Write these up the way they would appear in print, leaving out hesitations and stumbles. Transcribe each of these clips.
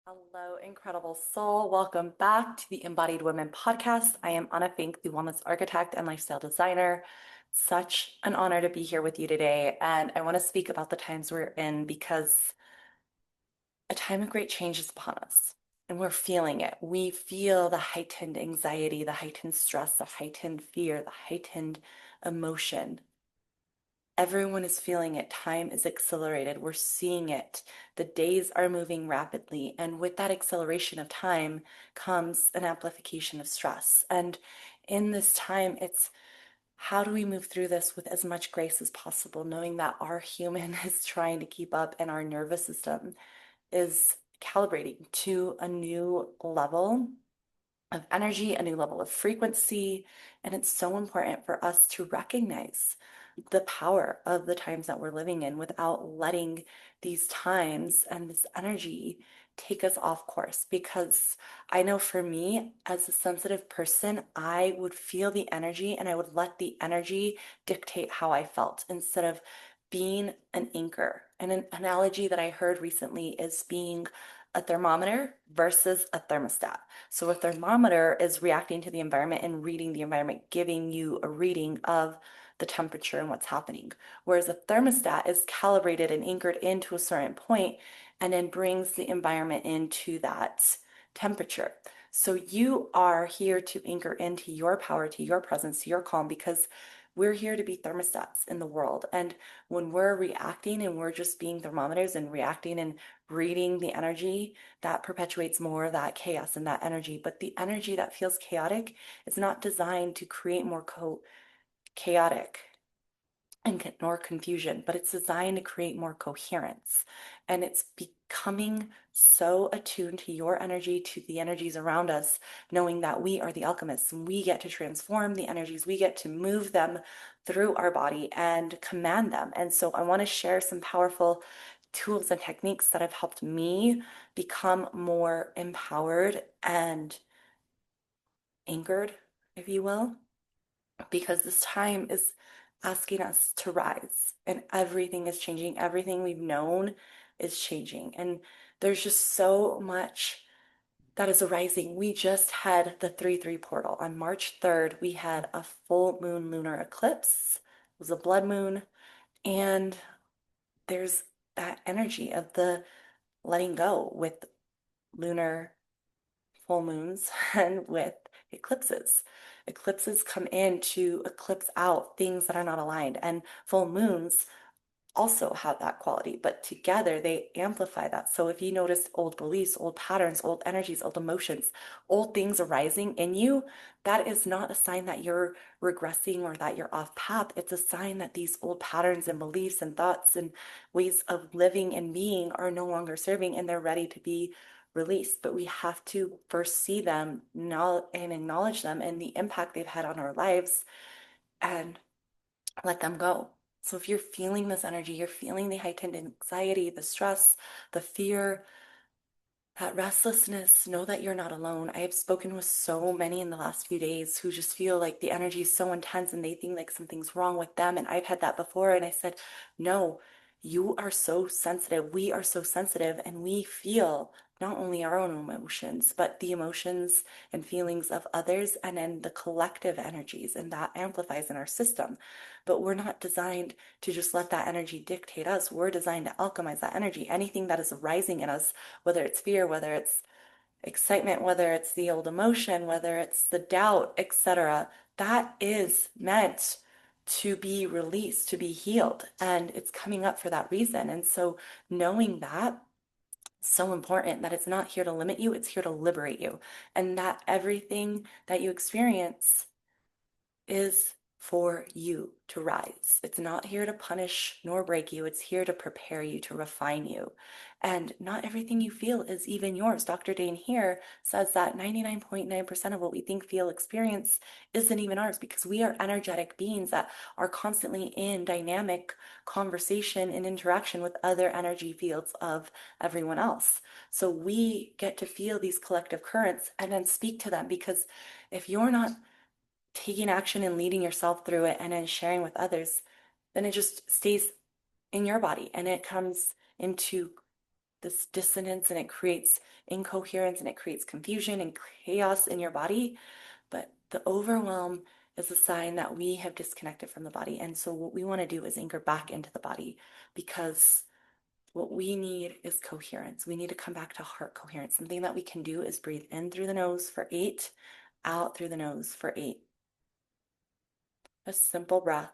Hello, incredible soul. Welcome back to the Embodied Women podcast. I am Anna Fink, the wellness architect and lifestyle designer. Such an honor to be here with you today. And I want to speak about the times we're in because a time of great change is upon us and we're feeling it. We feel the heightened anxiety, the heightened stress, the heightened fear, the heightened emotion. Everyone is feeling it. Time is accelerated. We're seeing it. The days are moving rapidly. And with that acceleration of time comes an amplification of stress. And in this time, it's how do we move through this with as much grace as possible, knowing that our human is trying to keep up and our nervous system is calibrating to a new level of energy, a new level of frequency. And it's so important for us to recognize the power of the times that we're living in without letting these times and this energy take us off course. Because I know for me, as a sensitive person, I would feel the energy and I would let the energy dictate how I felt instead of being an anchor. And an analogy that I heard recently is being a thermometer versus a thermostat. So a thermometer is reacting to the environment and reading the environment, giving you a reading of the temperature and what's happening. Whereas a thermostat is calibrated and anchored into a certain point and then brings the environment into that temperature. So you are here to anchor into your power, to your presence, to your calm, because we're here to be thermostats in the world. And when we're reacting and we're just being thermometers and reacting and reading the energy, that perpetuates more of that chaos and that energy. But the energy that feels chaotic is not designed to create more chaotic and nor confusion, but it's designed to create more coherence. And it's becoming so attuned to your energy, to the energies around us, knowing that we are the alchemists and we get to transform the energies, we get to move them through our body and command them. And so I want to share some powerful tools and techniques that have helped me become more empowered and anchored, if you will, because this time is asking us to rise and everything is changing. Everything we've known is changing. And there's just so much that is arising. We just had the 3/3 portal. On March 3rd, we had a full moon lunar eclipse. It was a blood moon. And there's that energy of the letting go with lunar full moons and with eclipses. Eclipses come in to eclipse out things that are not aligned, and full moons also have that quality, but together they amplify that. So if you notice old beliefs, old patterns, old energies, old emotions, old things arising in you, that is not a sign that you're regressing or that you're off path. It's a sign that these old patterns and beliefs and thoughts and ways of living and being are no longer serving and they're ready to be released. But we have to first see them and acknowledge them and the impact they've had on our lives and let them go. So if you're feeling this energy, you're feeling the heightened anxiety, the stress, the fear, that restlessness, know that you're not alone. I have spoken with so many in the last few days who just feel like the energy is so intense and they think like something's wrong with them. And I've had that before. And I said, no, you are so sensitive. We are so sensitive and we feel not only our own emotions, but the emotions and feelings of others and then the collective energies, and that amplifies in our system. But we're not designed to just let that energy dictate us. We're designed to alchemize that energy. Anything that is arising in us, whether it's fear, whether it's excitement, whether it's the old emotion, whether it's the doubt, etc., that is meant to be released, to be healed. And it's coming up for that reason. And so knowing that, so important that it's not here to limit you, it's here to liberate you. And that everything that you experience is for you to rise. It's not here to punish nor break you. It's here to prepare you, to refine you. And not everything you feel is even yours. Dr. Dane here says that 99.9% of what we think, feel, experience isn't even ours because we are energetic beings that are constantly in dynamic conversation and interaction with other energy fields of everyone else. So we get to feel these collective currents and then speak to them, because if you're not taking action and leading yourself through it and then sharing with others, then it just stays in your body and it comes into this dissonance, and it creates incoherence, and it creates confusion and chaos in your body. But the overwhelm is a sign that we have disconnected from the body. And so what we want to do is anchor back into the body, because what we need is coherence. We need to come back to heart coherence. Something that we can do is breathe in through the nose for 8, out through the nose for 8. A simple breath.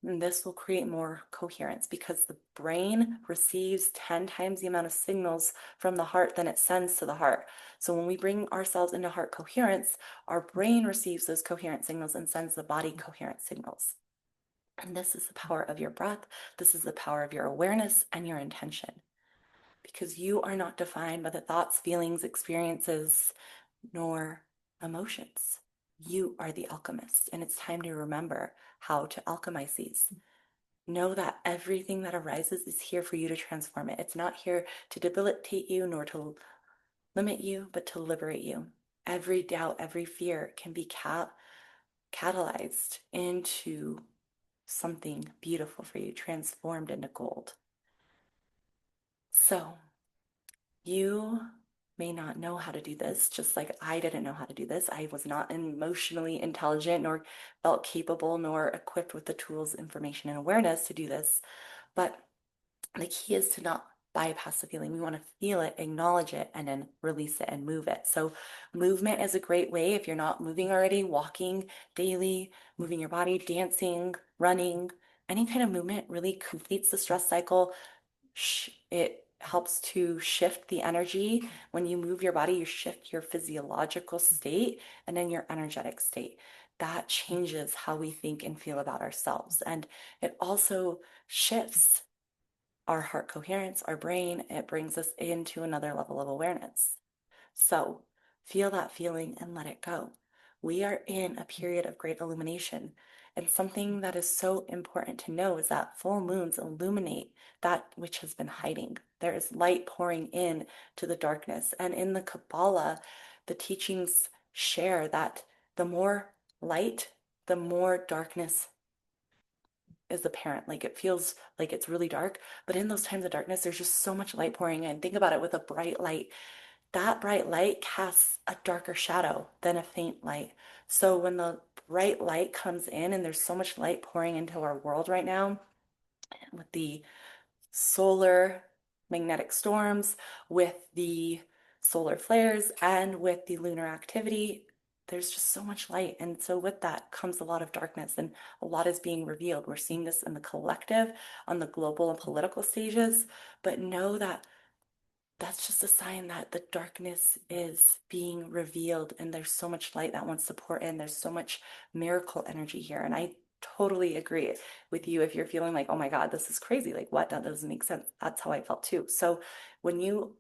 And this will create more coherence, because the brain receives 10 times the amount of signals from the heart than it sends to the heart. So when we bring ourselves into heart coherence, our brain receives those coherent signals and sends the body coherent signals. And this is the power of your breath. This is the power of your awareness and your intention, because you are not defined by the thoughts, feelings, experiences, nor emotions. You are the alchemist, and it's time to remember how to alchemize these. Know that everything that arises is here for you to transform it. It's not here to debilitate you nor to limit you, but to liberate you. Every doubt, every fear can be catalyzed into something beautiful for you, transformed into gold. So you may not know how to do this, just like I didn't know how to do this. I was not emotionally intelligent, nor felt capable, nor equipped with the tools, information, and awareness to do this. But the key is to not bypass the feeling. We want to feel it, acknowledge it, and then release it and move it. So movement is a great way. If you're not moving already, walking daily, moving your body, dancing, running, any kind of movement really completes the stress cycle. It helps to shift the energy. When you move your body, you shift your physiological state and then your energetic state. That changes how we think and feel about ourselves. And it also shifts our heart coherence, our brain. It brings us into another level of awareness. So feel that feeling and let it go. We are in a period of great illumination. And something that is so important to know is that full moons illuminate that which has been hiding. There is light pouring in to the darkness. And in the Kabbalah, the teachings share that the more light, the more darkness is apparent. Like it feels like it's really dark, but in those times of darkness, there's just so much light pouring in. Think about it with a bright light. That bright light casts a darker shadow than a faint light. So when the bright light comes in, and there's so much light pouring into our world right now with the solar magnetic storms, with the solar flares, and with the lunar activity, there's just so much light. And so with that comes a lot of darkness, and a lot is being revealed. We're seeing this in the collective, on the global and political stages, but know that that's just a sign that the darkness is being revealed, and there's so much light that wants to pour in. There's so much miracle energy here. And I totally agree with you if you're feeling like, oh my God, this is crazy. Like, what? That doesn't make sense. That's how I felt too. So when you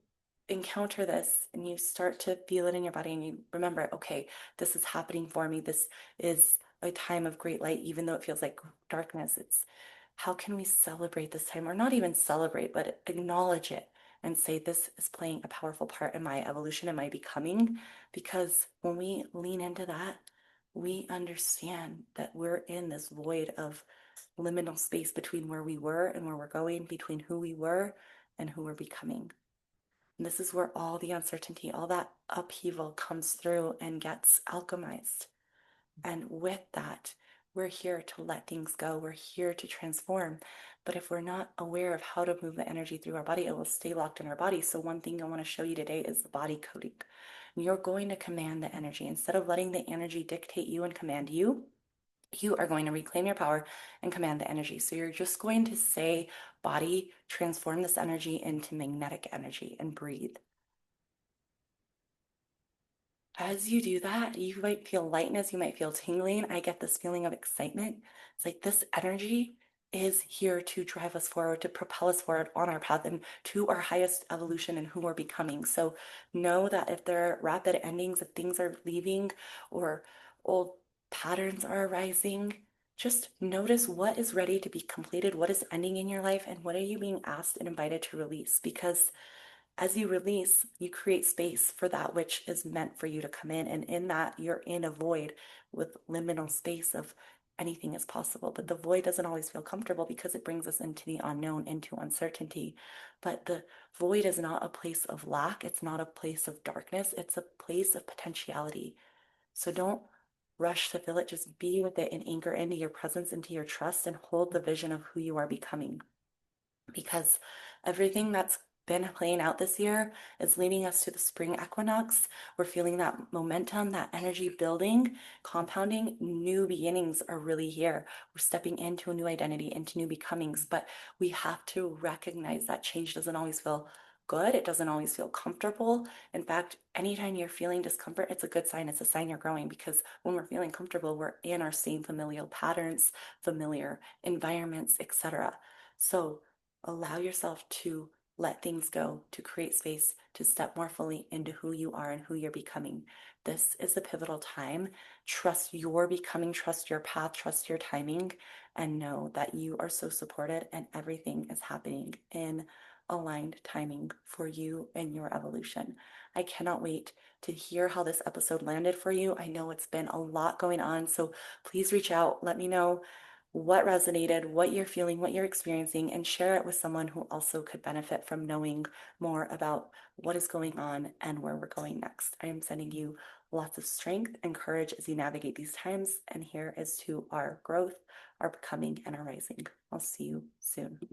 encounter this and you start to feel it in your body and you remember, okay, this is happening for me. This is a time of great light, even though it feels like darkness. It's how can we celebrate this time, or not even celebrate, but acknowledge it and say, this is playing a powerful part in my evolution and my becoming. Because when we lean into that, we understand that we're in this void of liminal space between where we were and where we're going, between who we were and who we're becoming. And this is where all the uncertainty, all that upheaval comes through and gets alchemized. And with that, we're here to let things go. We're here to transform. But if we're not aware of how to move the energy through our body, it will stay locked in our body. So one thing I want to show you today is the body coding. You're going to command the energy. Instead of letting the energy dictate you and command you, you are going to reclaim your power and command the energy. So you're just going to say, body, transform this energy into magnetic energy, and breathe. As you do that, you might feel lightness, you might feel tingling. I get this feeling of excitement. It's like this energy is here to drive us forward, to propel us forward on our path and to our highest evolution and who we're becoming. So know that if there are rapid endings, if things are leaving or old patterns are arising, just notice what is ready to be completed, what is ending in your life, and what are you being asked and invited to release. Because as you release, you create space for that which is meant for you to come in. And in that, you're in a void with liminal space of anything is possible. But the void doesn't always feel comfortable because it brings us into the unknown, into uncertainty. But the void is not a place of lack. It's not a place of darkness. It's a place of potentiality. So don't rush to fill it. Just be with it and anchor into your presence, into your trust, and hold the vision of who you are becoming. Because everything that's been playing out this year is leading us to the spring equinox. We're feeling that momentum, that energy building, compounding. New beginnings are really here. We're stepping into a new identity, into new becomings, but we have to recognize that change doesn't always feel good. It doesn't always feel comfortable. In fact, anytime you're feeling discomfort, it's a good sign. It's a sign you're growing, because when we're feeling comfortable, we're in our same familial patterns, familiar environments, etc. So allow yourself to let things go, to create space, to step more fully into who you are and who you're becoming. This is a pivotal time. Trust your becoming, trust your path, trust your timing, and know that you are so supported and everything is happening in aligned timing for you and your evolution. I cannot wait to hear how this episode landed for you. I know it's been a lot going on, so please reach out. Let me know what resonated, what you're feeling, what you're experiencing, and share it with someone who also could benefit from knowing more about what is going on and where we're going next. I am sending you lots of strength and courage as you navigate these times. And here is to our growth, our becoming, and our rising. I'll see you soon.